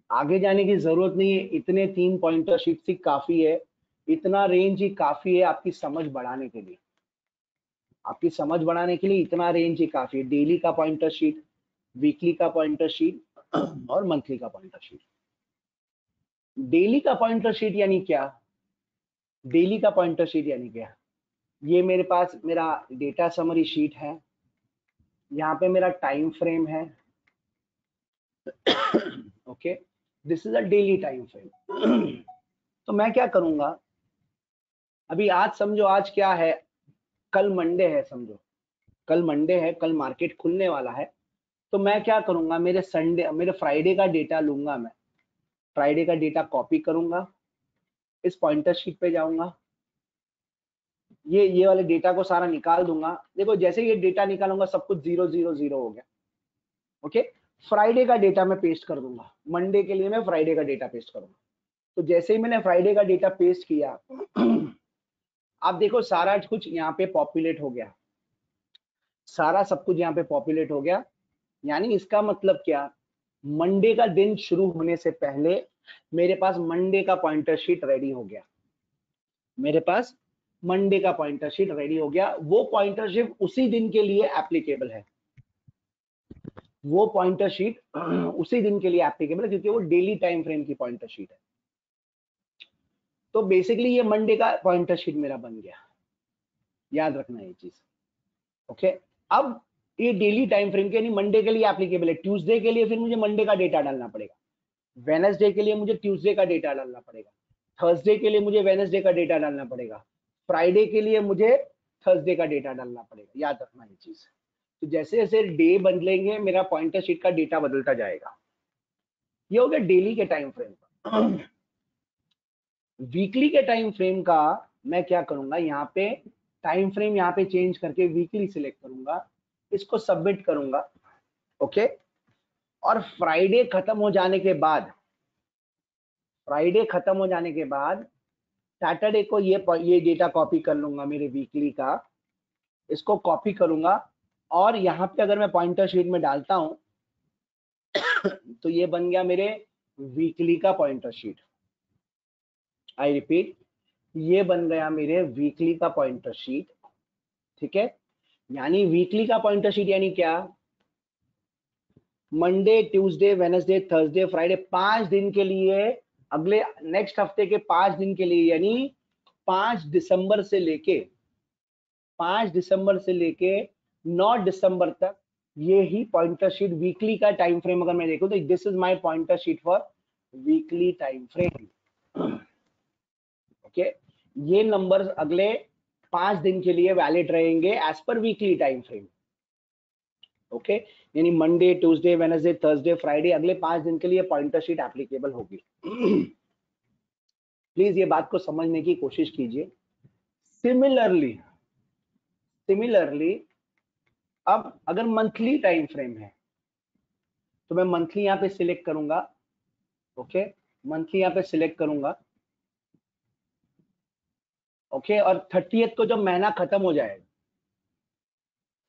आगे जाने की जरूरत नहीं है, इतने 3 पॉइंटर शीट ही काफी है, इतना रेंज ही काफी है आपकी समझ बढ़ाने के लिए। आपकी समझ बढ़ाने के लिए इतना रेंज ही काफी है, डेली का पॉइंटर शीट, वीकली का पॉइंटर शीट और मंथली का पॉइंटर शीट। डेली का पॉइंटर शीट यानी क्या? डेली का पॉइंटर शीट यानी क्या? ये मेरे पास मेरा डेटा समरी शीट है, यहाँ पे मेरा टाइम फ्रेम है। Okay, this is a daily time frame. तो मैं क्या करूंगा, अभी आज समझो आज क्या है, कल मंडे है, समझो कल मंडे है, कल मार्केट खुलने वाला है। तो मैं क्या करूंगा, मेरे फ्राइडे का डेटा लूंगा, मैं फ्राइडे का डेटा कॉपी करूंगा, इस पॉइंटर शीट पे जाऊंगा, ये वाले डेटा को सारा निकाल दूंगा। देखो जैसे ये डेटा निकालूंगा सब कुछ 0 0 0 हो गया। ओके, फ्राइडे का डेटा मैं पेस्ट कर दूंगा, मंडे के लिए मैं फ्राइडे का डेटा पेस्ट करूंगा। तो जैसे ही मैंने फ्राइडे का डेटा पेस्ट किया, आप देखो सारा कुछ यहाँ पे पॉपुलेट हो गया, सारा सब कुछ यहाँ पे पॉपुलेट हो गया। यानी इसका मतलब क्या, मंडे का दिन शुरू होने से पहले मेरे पास मंडे का पॉइंटर शीट रेडी हो गया, मेरे पास मंडे का पॉइंटर शीट रेडी हो गया। वो पॉइंटर शीट उसी दिन के लिए एप्लीकेबल है, वो पॉइंटर शीट उसी दिन के लिए एप्लीकेबल है, क्योंकि वो डेली टाइम फ्रेम की पॉइंटर शीट है। तो बेसिकली ये मंडे का पॉइंटर शीट मेरा बन गया, याद रखना ये चीज। ओके, अब ये डेली टाइम फ्रेम के, यानी मंडे के लिए एप्लीकेबल है। ट्यूसडे के लिए फिर मुझे मंडे का डेटा डालना पड़ेगा, वेडनेसडे के लिए मुझे ट्यूसडे का डेटा डालना पड़ेगा, थर्सडे के लिए मुझे वेडनेसडे का डेटा डालना पड़ेगा, फ्राइडे के लिए मुझे थर्सडे का डेटा डालना पड़ेगा, याद रखना ये चीज। तो जैसे जैसे डे बदलेंगे मेरा पॉइंटर शीट का डेटा बदलता जाएगा। ये हो गया डेली के टाइम फ्रेम का। वीकली के टाइम फ्रेम का मैं क्या करूंगा, यहाँ पे टाइम फ्रेम यहाँ पे चेंज करके वीकली सिलेक्ट करूंगा, इसको सबमिट करूंगा। ओके, और फ्राइडे खत्म हो जाने के बाद, फ्राइडे खत्म हो जाने के बाद सैटरडे को ये डेटा कॉपी कर लूंगा मेरे वीकली का, इसको कॉपी करूंगा और यहाँ पे अगर मैं पॉइंटर शीट में डालता हूं तो ये बन गया मेरे वीकली का पॉइंटर शीट। आई रिपीट, ये बन गया मेरे वीकली का पॉइंटर शीट। ठीक है, यानी वीकली का पॉइंटर शीट यानी क्या, Monday Tuesday Wednesday Thursday Friday, 5 दिन के लिए, अगले नेक्स्ट हफ्ते के 5 दिन के लिए, यानी 5 दिसंबर से लेके 9 दिसंबर तक ये ही पॉइंटर शीट वीकली का टाइम फ्रेम अगर मैं देखूं तो this is my pointer sheet for weekly time frame. Okay, ये नंबर्स अगले 5 दिन के लिए वैलिड रहेंगे as per weekly time frame. Okay, यानी Monday Tuesday Wednesday Thursday Friday, अगले 5 दिन के लिए पॉइंटर शीट एप्लीकेबल होगी। प्लीज ये बात को समझने की कोशिश कीजिए। सिमिलरली अब अगर मंथली टाइम फ्रेम है तो मैं मंथली यहाँ पे सिलेक्ट करूंगा। ओके, मंथली यहाँ पे सिलेक्ट करूंगा। ओके, और 30th को जब महीना खत्म हो जाएगा,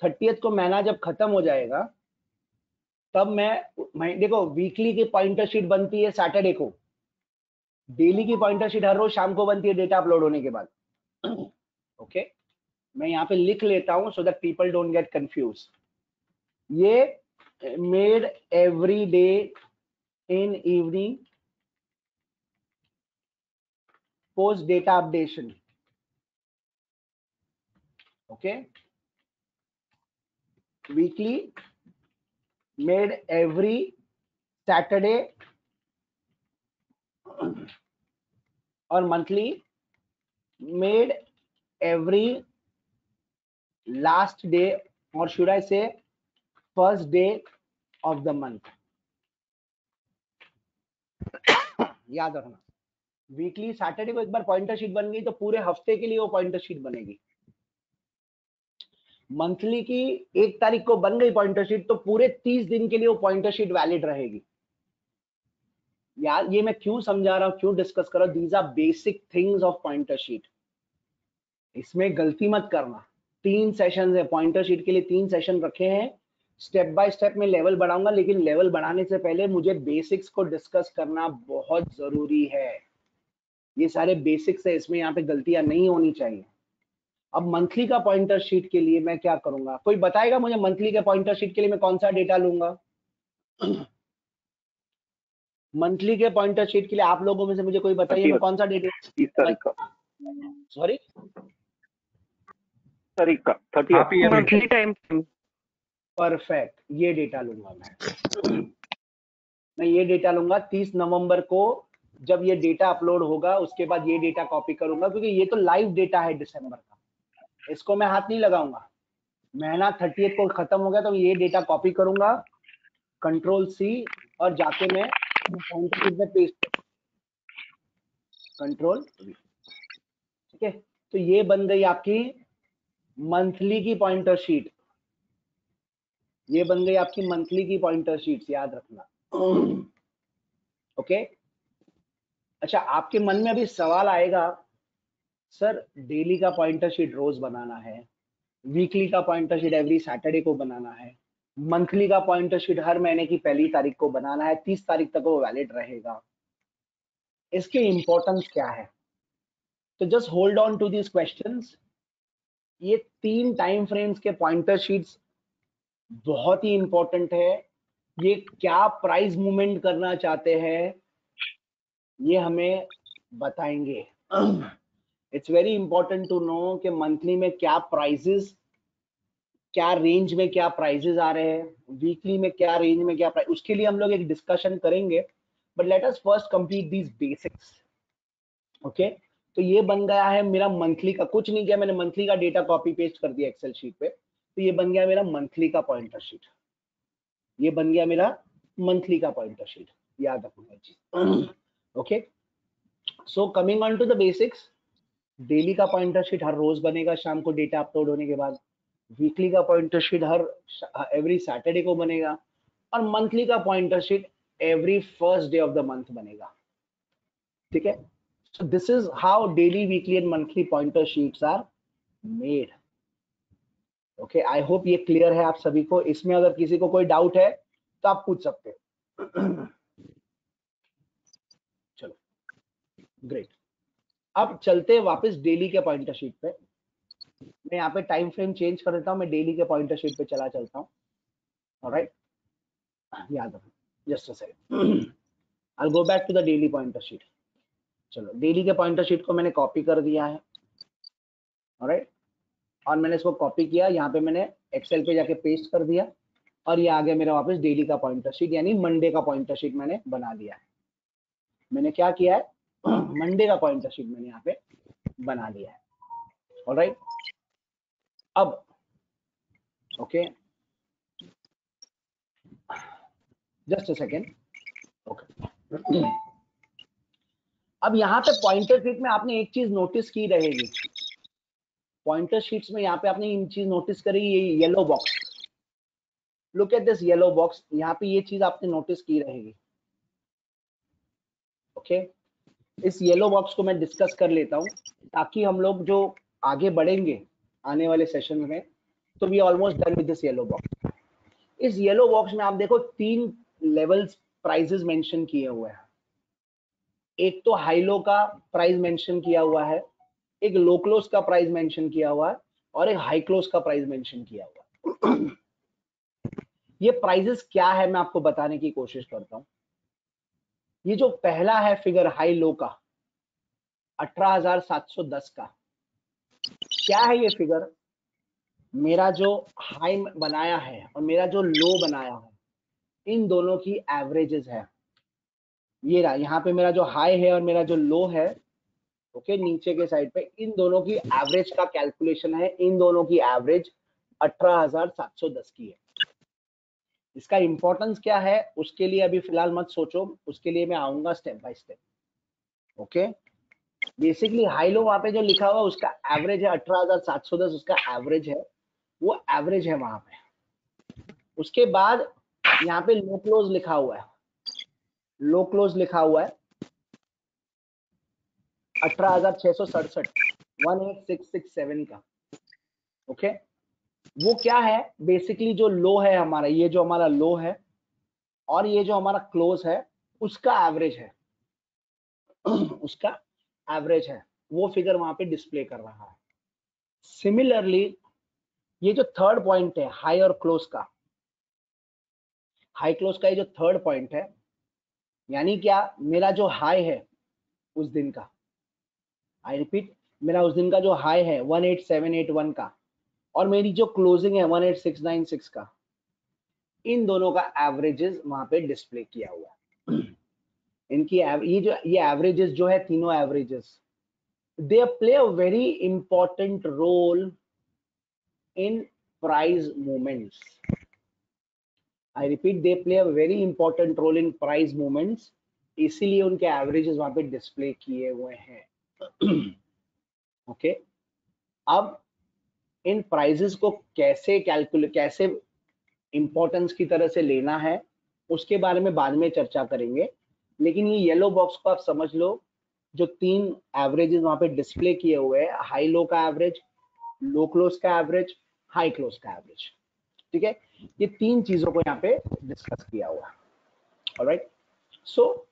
30th को महीना जब खत्म हो जाएगा तब मैं देखो वीकली की पॉइंटर शीट बनती है सैटरडे को, डेली की पॉइंटर शीट हर रोज शाम को बनती है डेटा अपलोड होने के बाद। ओके, मैं यहाँ पे लिख लेता हूं so that people don't get confuse. ये made every day in evening post data updation. Okay, weekly made every Saturday और monthly made every last day, or should I say first day of the month। याद रखना, वीकली सैटरडे को एक बार पॉइंटर शीट बन गई तो पूरे हफ्ते के लिए वो पॉइंटर शीट बनेगी। मंथली की 1 तारीख को बन गई पॉइंटर शीट तो पूरे 30 दिन के लिए वो पॉइंटर शीट वैलिड रहेगी। यार ये मैं क्यों समझा रहा हूं, क्यों डिस्कस कर रहा हूं, these are basic things of pointer sheet. इसमें गलती मत करना। 3 सेशन है पॉइंटर शीट के लिए, 3 सेशन रखे हैं। स्टेप बाय स्टेप में लेवल बढ़ाऊंगा, लेकिन लेवल बढ़ाने से पहले मुझे बेसिक्स को डिस्कस करना बहुत जरूरी है। ये सारे बेसिक्स है, इसमें यहाँ पे गलतियां नहीं होनी चाहिए। अब मंथली का पॉइंटर शीट के लिए मैं क्या करूंगा, कोई बताएगा मुझे मंथली के पॉइंटर शीट के लिए मैं कौन सा डेटा लूंगा? मंथली के पॉइंटर शीट के लिए आप लोगों में से मुझे कोई बताइए मैं कौन सा डेटा? 30 तारीख का, सॉरी 30 मंथली टाइम परफेक्ट, ये डेटा लूंगा मैं। मैं ये डेटा लूंगा 30 नवंबर को, जब ये डेटा अपलोड होगा उसके बाद ये डेटा कॉपी करूंगा, क्योंकि ये तो लाइव डेटा है दिसंबर का, इसको मैं हाथ नहीं लगाऊंगा। महीना 30 को खत्म हो गया तो ये डेटा कॉपी करूंगा, कंट्रोल सी, और जाके मैं पॉइंटर शीट में पेस्ट, कंट्रोल वी, ठीक है। तो ये बन गई आपकी मंथली की पॉइंटर शीट, ये बन गई आपकी मंथली की पॉइंटर शीट, याद रखना। ओके। अच्छा, आपके मन में अभी सवाल आएगा, सर डेली का पॉइंटर शीट रोज बनाना है, वीकली का पॉइंटर शीट एवरी सैटरडे को बनाना है, मंथली का पॉइंटर शीट हर महीने की पहली तारीख को बनाना है, 30 तारीख तक वो वैलिड रहेगा, इसके इंपॉर्टेंस क्या है? तो just hold on to this questions. ये 3 टाइम फ्रेम्स के पॉइंटर शीट्स बहुत ही इंपॉर्टेंट है। ये क्या प्राइस मूवमेंट करना चाहते हैं ये हमें बताएंगे। It's very important to know कि मंथली में क्या प्राइजेस, क्या रेंज में क्या प्राइजेस आ रहे हैं, वीकली में क्या रेंज में क्या प्राइस, उसके लिए हम लोग एक डिस्कशन करेंगे, but let us first complete these basics. Okay, तो ये बन गया है मेरा मंथली का, कुछ नहीं किया मैंने, मंथली का डेटा कॉपी पेस्ट कर दिया एक्सेल शीट पे, तो ये बन गया मेरा मंथली का पॉइंटर शीट, ये बन गया मेरा मंथली का पॉइंटर शीट, याद रखना चीज। Okay, so coming on to the basics, daily का पॉइंटर शीट हर रोज बनेगा शाम को डेटा अपलोड होने के बाद, वीकली का पॉइंटर शीट हर एवरी सैटरडे को बनेगा, और मंथली का pointer sheet every first day of the month बनेगा, ठीक है। So this is how daily, weekly and monthly pointer sheets are made. Okay, I hope ये clear है आप सभी को। इसमें अगर किसी को कोई डाउट है तो आप पूछ सकते हैं। चलो, ग्रेट। अब चलते हैं वापस डेली के पॉइंटर शीट पे। मैं यहाँ पे टाइम फ्रेम चेंज कर देता हूँ, मैं डेली के पॉइंटर शीट पे चला चलता हूँ। ऑलराइट, याद रखो, just a second, I go back to the daily pointer sheet. चलो, डेली के पॉइंटर शीट को मैंने कॉपी कर दिया है, ऑलराइट, और मैंने इसको कॉपी किया, यहाँ पे मैंने एक्सेल पे जाके पेस्ट कर दिया, और ये आ गया मेरा वापस डेली का पॉइंटर शीट, यानी मंडे का पॉइंटर शीट मैंने बना लिया है। मैंने क्या किया है, मंडे का पॉइंटर शीट मैंने यहाँ पे बना लिया है। ऑलराइट, अब okay, just a second. Okay, अब यहाँ पे पॉइंटर शीट में आपने एक चीज नोटिस की रहेगी, पॉइंटर शीट्स में यहाँ पे आपने एक चीज नोटिस करी, ये yellow box, look at this yellow box, यहाँ पे ये चीज आपने नोटिस की रहेगी। ओके, इस येलो बॉक्स को मैं डिस्कस कर लेता हूँ ताकि हम लोग जो आगे बढ़ेंगे आने वाले सेशन में, तो we almost done with this yellow box. इस येलो बॉक्स में आप देखो 3 लेवल्स प्राइजेस मेंशन किए हुए हैं। एक तो हाई लो का प्राइस मेंशन किया हुआ है, एक लो क्लोज का प्राइस मेंशन किया हुआ है, और एक हाई क्लोज का प्राइस मेंशन किया हुआ है। ये प्राइजेस क्या है मैं आपको बताने की कोशिश करता हूं। ये जो पहला है फिगर हाई लो का 18,710 का, क्या है ये फिगर, मेरा जो हाई बनाया है और मेरा जो लो बनाया है, इन दोनों की एवरेजेस है। ये रहा, यहाँ पे मेरा जो हाई है और मेरा जो लो है, ओके, नीचे के साइड पे इन दोनों की एवरेज का कैलकुलेशन है, इन दोनों की एवरेज 18,710 की है। इसका इंपॉर्टेंस क्या है उसके लिए अभी फिलहाल मत सोचो, उसके लिए मैं आऊंगा step by step. Okay, basically high low वहां पे जो लिखा हुआ उसका एवरेज है 18,710, उसका एवरेज है, वो एवरेज है वहां पे। उसके बाद यहाँ पे लो क्लोज लिखा हुआ है, लो क्लोज लिखा हुआ है 18,667, 18,667 का। ओके, वो क्या है, बेसिकली जो लो है हमारा, ये जो हमारा लो है और ये जो हमारा क्लोज है उसका एवरेज है, उसका एवरेज है, वो फिगर वहां पे डिस्प्ले कर रहा है। सिमिलरली ये जो थर्ड पॉइंट है हाई और क्लोज का, हाई क्लोज का ये जो थर्ड पॉइंट है, यानी क्या, मेरा जो हाई है उस दिन का, आई रिपीट, मेरा उस दिन का जो हाई है 18,781 का, और मेरी जो क्लोजिंग है 18,696 का, इन दोनों का एवरेजेस वहां पे डिस्प्ले किया हुआ है। इनकी ये एवरेजेस जो है, तीनों averages, they play a very important role in price movements. I repeat, they play a very important role in price movements, इसीलिए उनके एवरेजेस वहां पे डिस्प्ले किए हुए हैं. ओके, अब इन प्राइजेस को कैसे इंपॉर्टेंस की तरह से लेना है उसके बारे में बाद में चर्चा करेंगे, लेकिन ये येलो बॉक्स को आप समझ लो, जो तीन एवरेजेस वहां पे डिस्प्ले किए हुए हैं, हाई लो का एवरेज, लो क्लोज का एवरेज, हाई क्लोज का एवरेज. ठीक है, ये तीन चीजों को यहाँ पे डिस्कस किया हुआ है. ऑलराइट, सो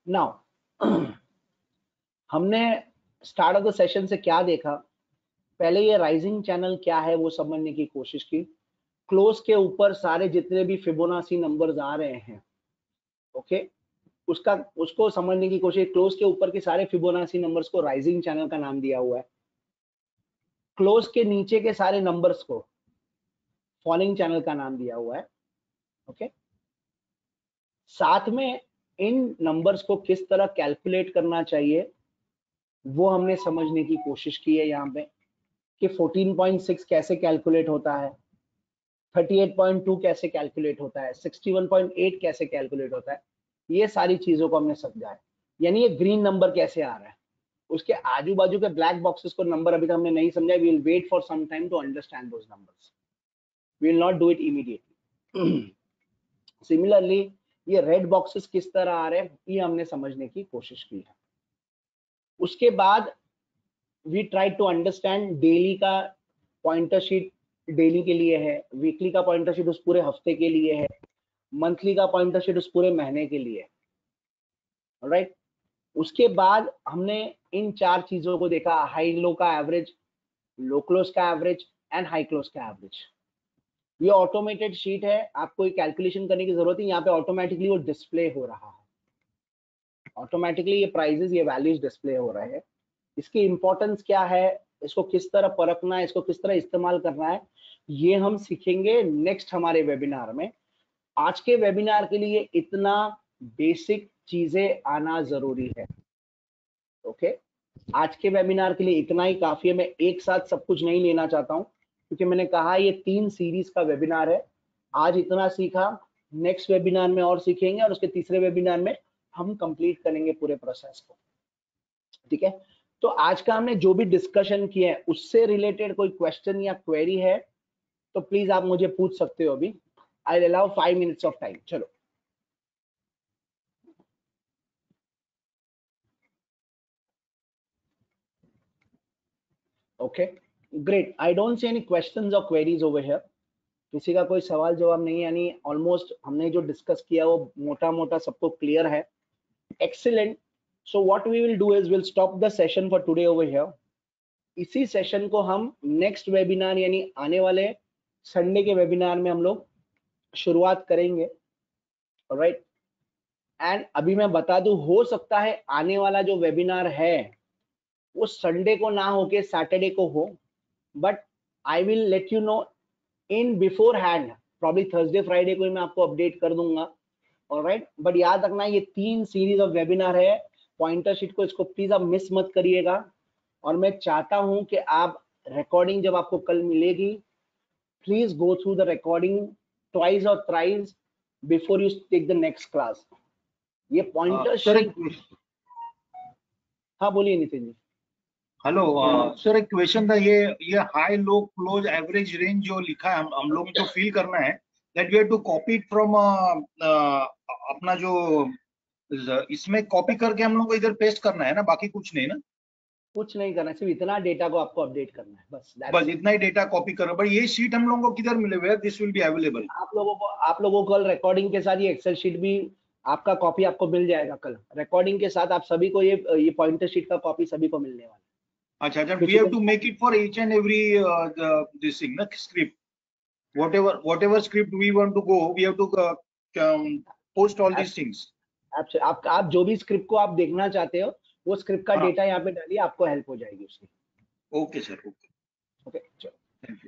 नाउ हमने स्टार्ट ऑफ द सेशन से क्या देखा, पहले ये राइजिंग चैनल क्या है वो समझने की कोशिश की. क्लोज के ऊपर सारे जितने भी फिबोनाची नंबर्स आ रहे हैं, ओके, उसको समझने की कोशिश. क्लोज के ऊपर के सारे फिबोनाची नंबर्स को राइजिंग चैनल का नाम दिया हुआ है. क्लोज के नीचे के सारे नंबर्स को फॉलिंग चैनल का नाम दिया हुआ है. ओके, साथ में इन नंबर्स को किस तरह कैलकुलेट करना चाहिए वो हमने समझने की कोशिश की है यहाँ पे, कि 14.6 कैसे कैलकुलेट होता है, 38.2 कैसे कैलकुलेट होता है, 61.8 कैसे कैलकुलेट होता है. ये सारी चीजों को हमने समझा है. यानी ये ग्रीन नंबर कैसे आ रहा है, उसके आजू बाजू के ब्लैक बॉक्सेस को नंबर अभी तक हमने नहीं समझा. We will wait for some time to understand those numbers, we will not do it immediately. Similarly ये रेड बॉक्सेस किस तरह आ रहे हैं ये हमने समझने की कोशिश की है. उसके बाद we try to understand daily का पॉइंटर शीट डेली के लिए है, वीकली का पॉइंटर शीट उस पूरे हफ्ते के लिए है, मंथली का पॉइंटर शीट उस पूरे महीने के लिए है. ऑलराइट, उसके बाद हमने इन चार चीजों को देखा, हाई लो का एवरेज, लो क्लोज का एवरेज एंड हाई क्लोज का एवरेज. ये ऑटोमेटेड शीट है, आपको ये कैलकुलेशन करने की जरूरत है, यहाँ पे ऑटोमेटिकली वो डिस्प्ले हो रहा है. ऑटोमेटिकली ये प्राइजेस, ये वैल्यूज डिस्प्ले हो रहे हैं. इसकी इंपॉर्टेंस क्या है, इसको किस तरह परखना है, इसको किस तरह इस्तेमाल करना है, ये हम सीखेंगे नेक्स्ट हमारे वेबिनार में. आज के वेबिनार के लिए इतना बेसिक चीजें आना जरूरी है. ओके, आज के वेबिनार के लिए इतना ही काफी है. मैं एक साथ सब कुछ नहीं लेना चाहता हूँ, क्योंकि मैंने कहा ये 3 सीरीज का वेबिनार है. आज इतना सीखा, नेक्स्ट वेबिनार में और सीखेंगे, और उसके तीसरे वेबिनार में हम कंप्लीट करेंगे पूरे प्रोसेस को. ठीक है, तो आज का हमने जो भी डिस्कशन किया है उससे रिलेटेड कोई क्वेश्चन या क्वेरी है तो प्लीज आप मुझे पूछ सकते हो. अभी I allow 5 minutes of time. चलो, okay, great. I don't see any questions और क्वेरीज ओवर हियर. किसी का कोई सवाल जवाब नहीं, यानी ऑलमोस्ट हमने जो डिस्कस किया वो मोटा मोटा सबको क्लियर है. Excellent. So what we will do is will stop the session for today over here. इसी सेशन को हम नेक्स्ट वेबिनार यानी आने वाले संडे के वेबिनार में हम लोग शुरुआत करेंगे. ऑलराइट, एंड अभी मैं बता दूं, हो सकता है आने वाला जो वेबिनार है वो संडे को ना होके सैटरडे को हो, but I will let you know in before hand. Probably Thursday Friday को ही मैं आपको अपडेट कर दूंगा. ऑलराइट, बट याद रखना ये 3 सीरीज ऑफ वेबिनार है. पॉइंटर शीट को, इसको प्लीज आप मिस मत करिएगा. और मैं चाहता हूं कि आप रिकॉर्डिंग जब आपको कल मिलेगी, please go through the recording twice और thrice before you take the next class. ये पॉइंटर शीट. हाँ बोलिए नितिन जी. हेलो सर, एक क्वेश्चन था. ये high low close average range जो लिखा है, हम लोग को फील करना है, that we have to copy it from अपना जो इसमें कॉपी करके हम लोग को इधर पेस्ट करना है ना, बाकी कुछ नहीं ना? कुछ नहीं करना, सिर्फ इतना डेटा को आपको अपडेट करना है बस. बस इतना ही डेटा कॉपी करना. बट ये शीट हम लोगों को किधर मिले? This will be available. आप लोगों को कल रिकॉर्डिंग के साथ ये एक्सेल शीट भी आपका कॉपी आपको मिल जाएगा. कल रिकॉर्डिंग के साथ आप सभी को ये पॉइंटर शीट का कॉपी सभी को मिलने वाला है. अच्छा, we have to make it for each and every this thing ना, script. whatever script we want to go, we have to post all these things. आप जो भी स्क्रिप्ट को आप देखना चाहते हो वो स्क्रिप्ट का डेटा यहाँ पे डालिए, आपको हेल्प हो जाएगी उसकी. ओके सर, ओके, चलो.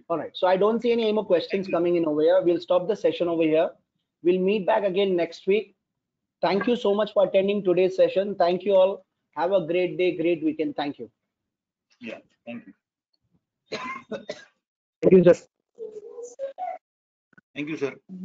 Alright, so I don't see any more questions coming in over here. We'll stop the session over here. We'll meet back again next week Thank you so much for attending today's session. Thank you all. Have a great day, great weekend. Thank you. Yeah, thank you. Thank you, sir. Thank you, sir.